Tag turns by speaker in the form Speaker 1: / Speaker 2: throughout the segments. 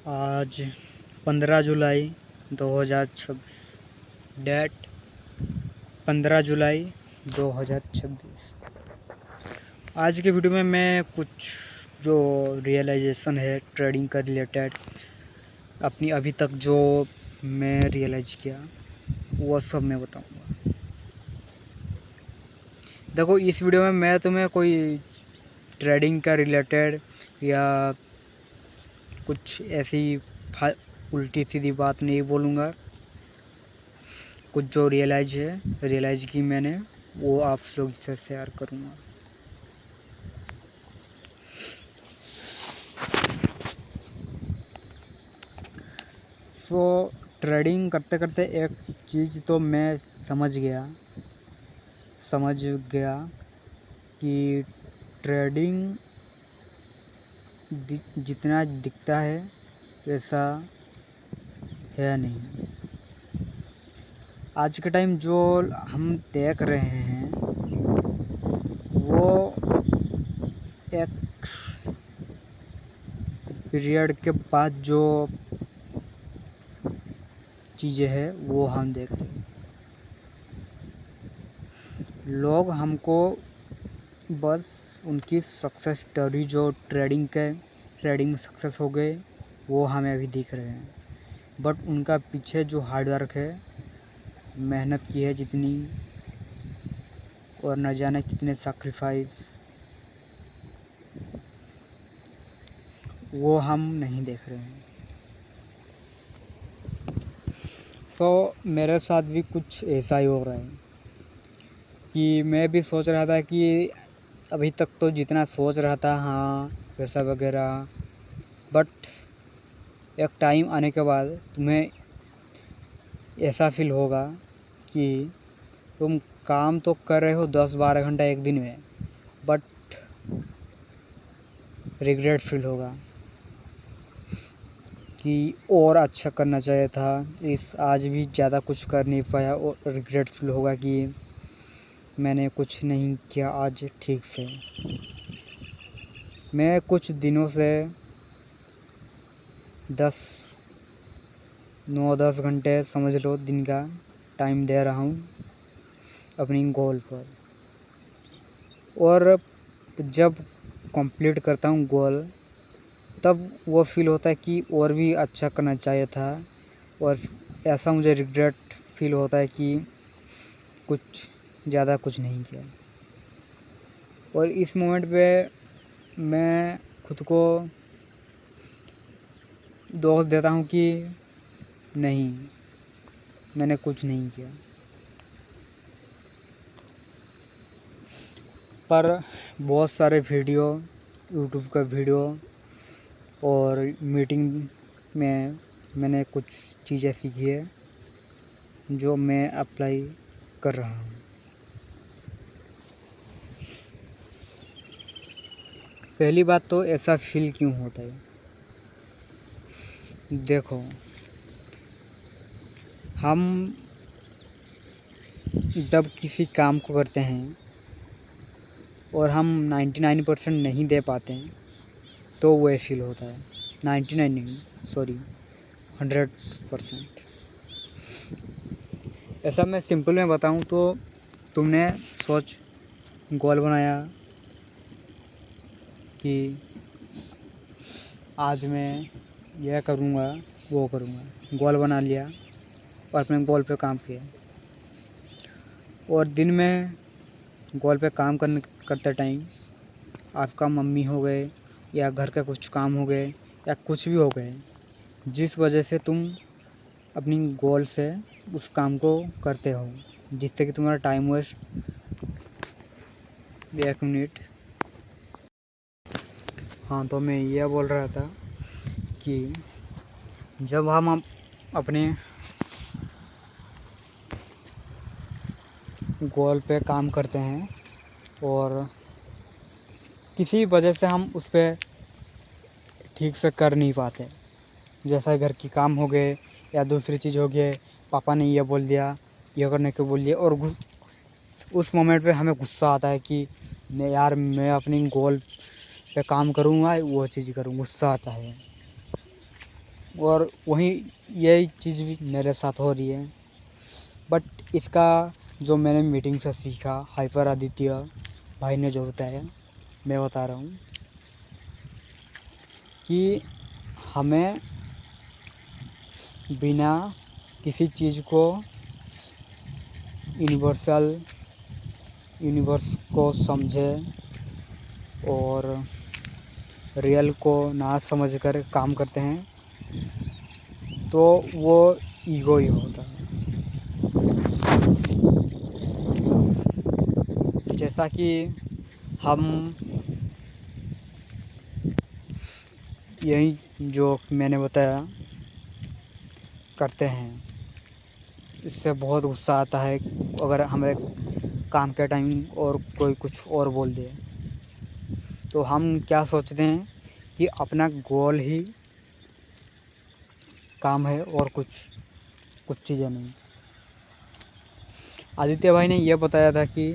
Speaker 1: आज 15 जुलाई 2026। डेट 15 जुलाई 2026। आज के वीडियो में मैं कुछ जो रियलाइजेशन है ट्रेडिंग का रिलेटेड, अपनी अभी तक जो मैं रियलाइज किया वो सब मैं बताऊंगा। देखो, इस वीडियो में मैं तुम्हें कोई ट्रेडिंग का रिलेटेड या कुछ ऐसी उल्टी सीधी बात नहीं बोलूँगा। कुछ जो रियलाइज की मैंने, वो आप लोग से शेयर करूँगा। सो ट्रेडिंग करते करते एक चीज़ तो मैं समझ गया कि ट्रेडिंग जितना दिखता है वैसा है नहीं। आज के टाइम जो हम देख रहे हैं वो एक पीरियड के बाद जो चीज़ें हैं वो हम देख रहे हैं। लोग हमको बस उनकी सक्सेस स्टोरी, जो ट्रेडिंग सक्सेस हो गए, वो हमें अभी दिख रहे हैं। बट उनका पीछे जो हार्डवर्क है, मेहनत की है जितनी, और न जाने कितने सैक्रिफाइस, वो हम नहीं देख रहे हैं। सो मेरे साथ भी कुछ ऐसा ही हो रहा है कि मैं भी सोच रहा था कि अभी तक तो जितना सोच रहा था, हाँ वैसा वगैरह, बट एक टाइम आने के बाद तुम्हें ऐसा फील होगा कि तुम काम तो कर रहे हो 10-12 घंटा एक दिन में, बट रिग्रेट फील होगा कि और अच्छा करना चाहिए था, आज भी ज़्यादा कुछ कर नहीं पाया, और रिग्रेट फील होगा कि मैंने कुछ नहीं किया आज ठीक से। मैं कुछ दिनों से 9-10 घंटे समझ लो दिन का टाइम दे रहा हूँ अपनी गोल पर, और जब कंप्लीट करता हूँ गोल, तब वो फील होता है कि और भी अच्छा करना चाहिए था, और ऐसा मुझे रिग्रेट फील होता है कि ज़्यादा कुछ नहीं किया। और इस मोमेंट पे मैं खुद को दोष देता हूँ कि नहीं, मैंने कुछ नहीं किया। पर बहुत सारे वीडियो, यूट्यूब का वीडियो और मीटिंग में मैंने कुछ चीज़ें सीखी है जो मैं अप्लाई कर रहा हूँ। पहली बात तो, ऐसा फील क्यों होता है? देखो, हम जब किसी काम को करते हैं और हम 99% नहीं दे पाते हैं, तो वो फील होता है। 99 नहीं, सॉरी, 100%। ऐसा मैं सिंपल में बताऊं तो, तुमने गोल बनाया कि आज मैं यह करूँगा, वो करूँगा, गोल बना लिया और अपने गोल पे काम किया, और दिन में गोल पे काम करते टाइम आपका मम्मी हो गए या घर का कुछ काम हो गए या कुछ भी हो गए, जिस वजह से तुम अपनी गोल से उस काम को करते हो, जिससे कि तुम्हारा टाइम वेस्ट। 1 मिनट। हाँ, तो मैं ये बोल रहा था कि जब हम अपने गोल पे काम करते हैं और किसी वजह से हम उस पर ठीक से कर नहीं पाते, जैसा घर की काम हो गए या दूसरी चीज़ हो गई, पापा ने ये बोल दिया, ये करने को बोल दिया, और उस मोमेंट पे हमें गुस्सा आता है कि नहीं यार, मैं अपनी गोल पे काम करूँगा, वो चीज़ करूँ, गुस्सा आता है। और वहीं यही चीज़ भी मेरे साथ हो रही है। बट इसका जो मैंने मीटिंग से सीखा, हाइपर आदित्य भाई ने जो बताया, मैं बता रहा हूँ कि हमें बिना किसी चीज़ को यूनिवर्स को समझे और रियल को ना समझकर काम करते हैं तो वो ईगो ही होता है। जैसा कि हम यही जो मैंने बताया करते हैं, इससे बहुत गुस्सा आता है अगर हमें काम के टाइम और कोई कुछ और बोल दे। तो हम क्या सोचते हैं कि अपना गोल ही काम है और कुछ चीज़ें नहीं। आदित्य भाई ने यह बताया था कि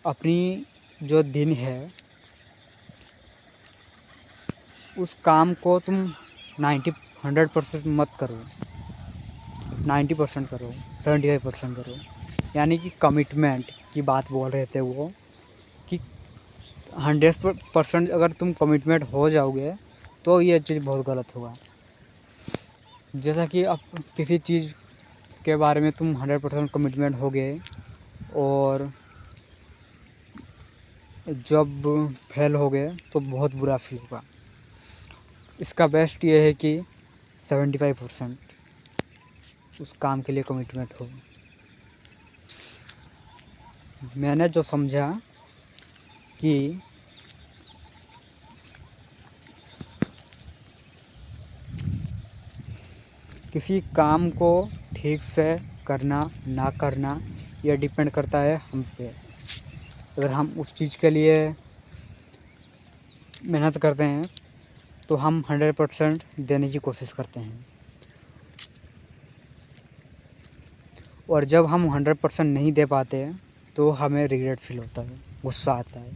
Speaker 1: अपनी जो दिन है उस काम को तुम 100% मत करो, 90% करो, 75% करो। यानी कि कमिटमेंट की बात बोल रहे थे वो कि 100% अगर तुम कमिटमेंट हो जाओगे तो ये चीज़ बहुत गलत होगा। जैसा कि अब किसी चीज़ के बारे में तुम 100% कमिटमेंट हो गए और जब फेल हो गए तो बहुत बुरा फील होगा। इसका बेस्ट ये है कि 75% उस काम के लिए कमिटमेंट हो। मैंने जो समझा कि किसी काम को ठीक से करना ना करना यह डिपेंड करता है हम पे। अगर हम उस चीज़ के लिए मेहनत करते हैं तो हम 100% देने की कोशिश करते हैं, और जब हम 100% नहीं दे पाते तो हमें रिग्रेट फील होता है, गुस्सा आता है।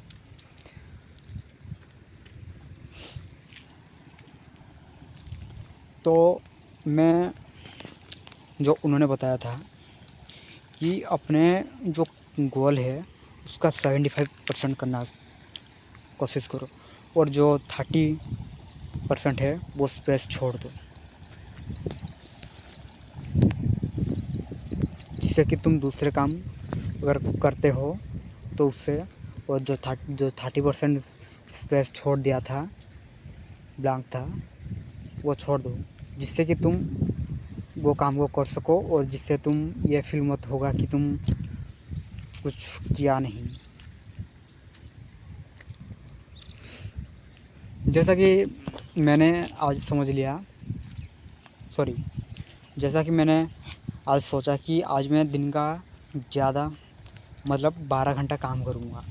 Speaker 1: तो मैं जो उन्होंने बताया था कि अपने जो गोल है उसका 75% करना कोशिश करो और जो 30% है वो स्पेस छोड़ दो, जिससे कि तुम दूसरे काम अगर करते हो तो उससे, और जो 30% स्पेस छोड़ दिया था, ब्लैंक था, वो छोड़ दो, जिससे कि तुम वो काम को कर सको और जिससे तुम ये फील मत होगा कि तुम कुछ किया नहीं। जैसा कि मैंने आज समझ लिया, जैसा कि मैंने आज सोचा कि आज मैं दिन का ज़्यादा मतलब 12 घंटा काम करूँगा।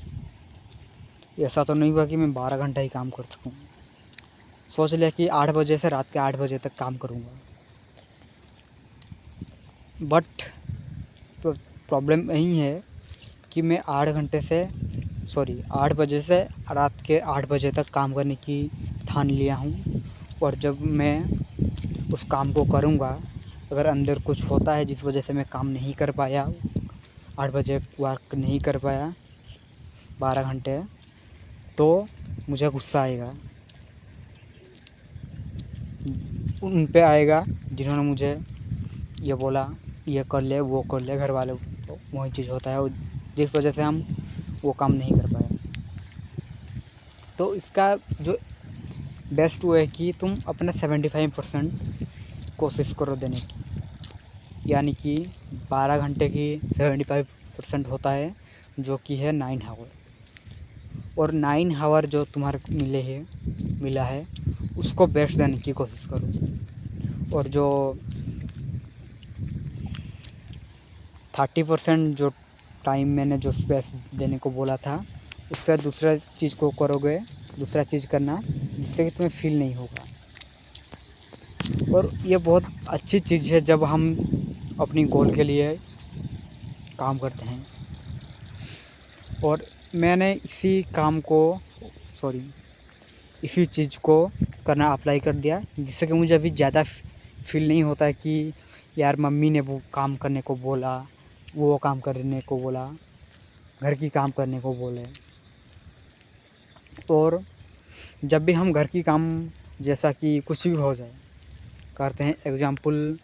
Speaker 1: ऐसा तो नहीं हुआ कि मैं 12 घंटा ही काम कर सकूँ। सोच लिया कि 8 बजे से रात के 8 बजे तक काम करूँगा। बट प्रॉब्लम यही है कि मैं 8 बजे से रात के 8 बजे तक काम करने की ठान लिया हूँ। और जब मैं उस काम को करूँगा, अगर अंदर कुछ होता है जिस वजह से मैं काम नहीं कर पाया, 8 बजे वर्क नहीं कर पाया 12 घंटे, तो मुझे गुस्सा आएगा। उन पे आएगा जिन्होंने मुझे ये बोला ये कर ले वो कर ले, घर वाले, तो वही चीज़ होता है जिस वजह से हम वो काम नहीं कर पाए। तो इसका जो बेस्ट वो है कि तुम अपना 75% कोशिश करो देने की, यानी कि 12 घंटे की 75% होता है जो कि है 9 आवर। और 9 आवर जो तुम्हारे मिला है उसको बेस्ट देने की कोशिश करो। और जो 30% जो टाइम मैंने जो स्पेस देने को बोला था, उससे दूसरा चीज़ को करोगे, दूसरा चीज़ करना जिससे कि तुम्हें फील नहीं होगा। और ये बहुत अच्छी चीज़ है जब हम अपनी गोल के लिए काम करते हैं। और मैंने इसी चीज़ को करना अप्लाई कर दिया, जिससे कि मुझे अभी ज़्यादा फील नहीं होता है कि यार मम्मी ने वो काम करने को बोला, वो काम करने को बोला, घर की काम करने को बोले। और जब भी हम घर की काम, जैसा कि कुछ भी हो जाए, करते हैं, एग्ज़ाम्पल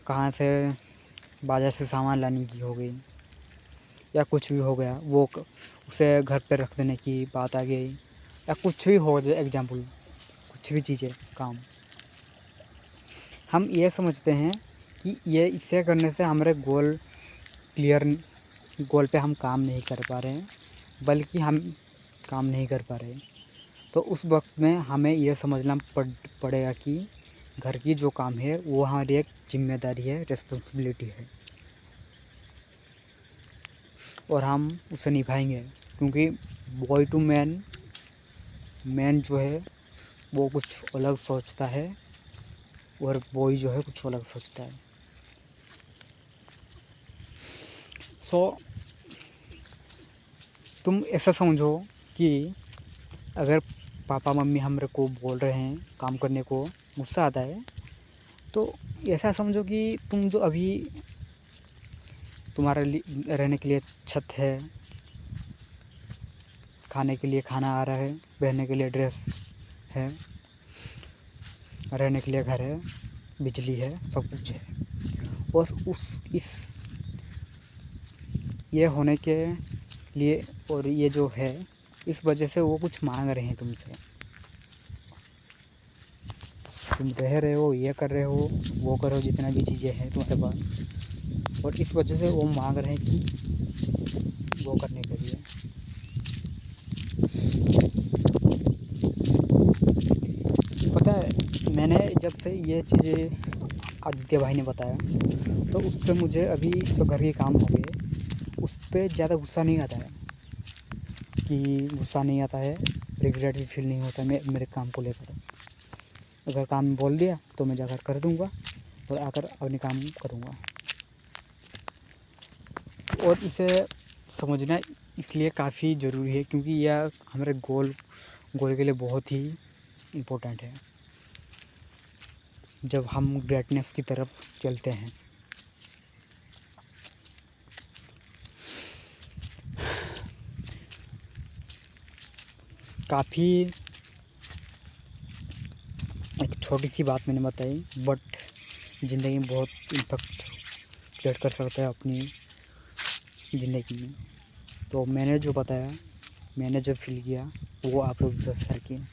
Speaker 1: कहाँ से बाज़ार से सामान लाने की हो गई या कुछ भी हो गया, उसे घर पे रख देने की बात आ गई, या कुछ भी हो जाए, एग्ज़ाम्पल कुछ भी चीज़ें काम, हम ये समझते हैं कि ये इसे करने से हमारे गोल पे हम काम नहीं कर पा रहे हैं, बल्कि हम काम नहीं कर पा रहे। तो उस वक्त में हमें यह समझना पड़ेगा कि घर की जो काम है वो हमारी एक जिम्मेदारी है, रिस्पॉन्सिबिलिटी है, और हम उसे निभाएंगे। क्योंकि बॉय टू मैन जो है वो कुछ अलग सोचता है, और बॉय जो है कुछ अलग सोचता है। सो तुम ऐसा समझो कि अगर पापा मम्मी हमारे को बोल रहे हैं काम करने को, गुस्सा आता है, तो ऐसा समझो कि तुम जो अभी तुम्हारे लिए रहने के लिए छत है, खाने के लिए खाना आ रहा है, पहनने के लिए ड्रेस है, रहने के लिए घर है, बिजली है, सब कुछ है, और ये होने के लिए, और ये जो है इस वजह से वो कुछ मांग रहे हैं तुमसे। तुम रह रहे हो, ये कर रहे हो, वो करो, जितना भी चीज़ें हैं तुम्हारे पास, और इस वजह से वो मांग रहे हैं कि वो करने के लिए। पता है, मैंने जब से ये चीज़ें आदित्य भाई ने बताया, तो उससे मुझे अभी जो घर के काम हो गए उस पर ज़्यादा गुस्सा नहीं आता है, रिग्रेट भी फील नहीं होता मेरे काम को लेकर। अगर काम बोल दिया तो मैं जाकर कर दूँगा, और आकर अपने काम करूँगा। और इसे समझना इसलिए काफ़ी ज़रूरी है क्योंकि यह हमारे गोल के लिए बहुत ही इम्पोर्टेंट है जब हम ग्रेटनेस की तरफ चलते हैं। काफ़ी एक छोटी सी बात मैंने बताई, बट ज़िंदगी में बहुत इम्पैक्ट क्रिएट कर सकता है अपनी ज़िंदगी में। तो मैंने जो बताया, मैंने जो फील किया, वो आप लोगों के साथ शेयर किया।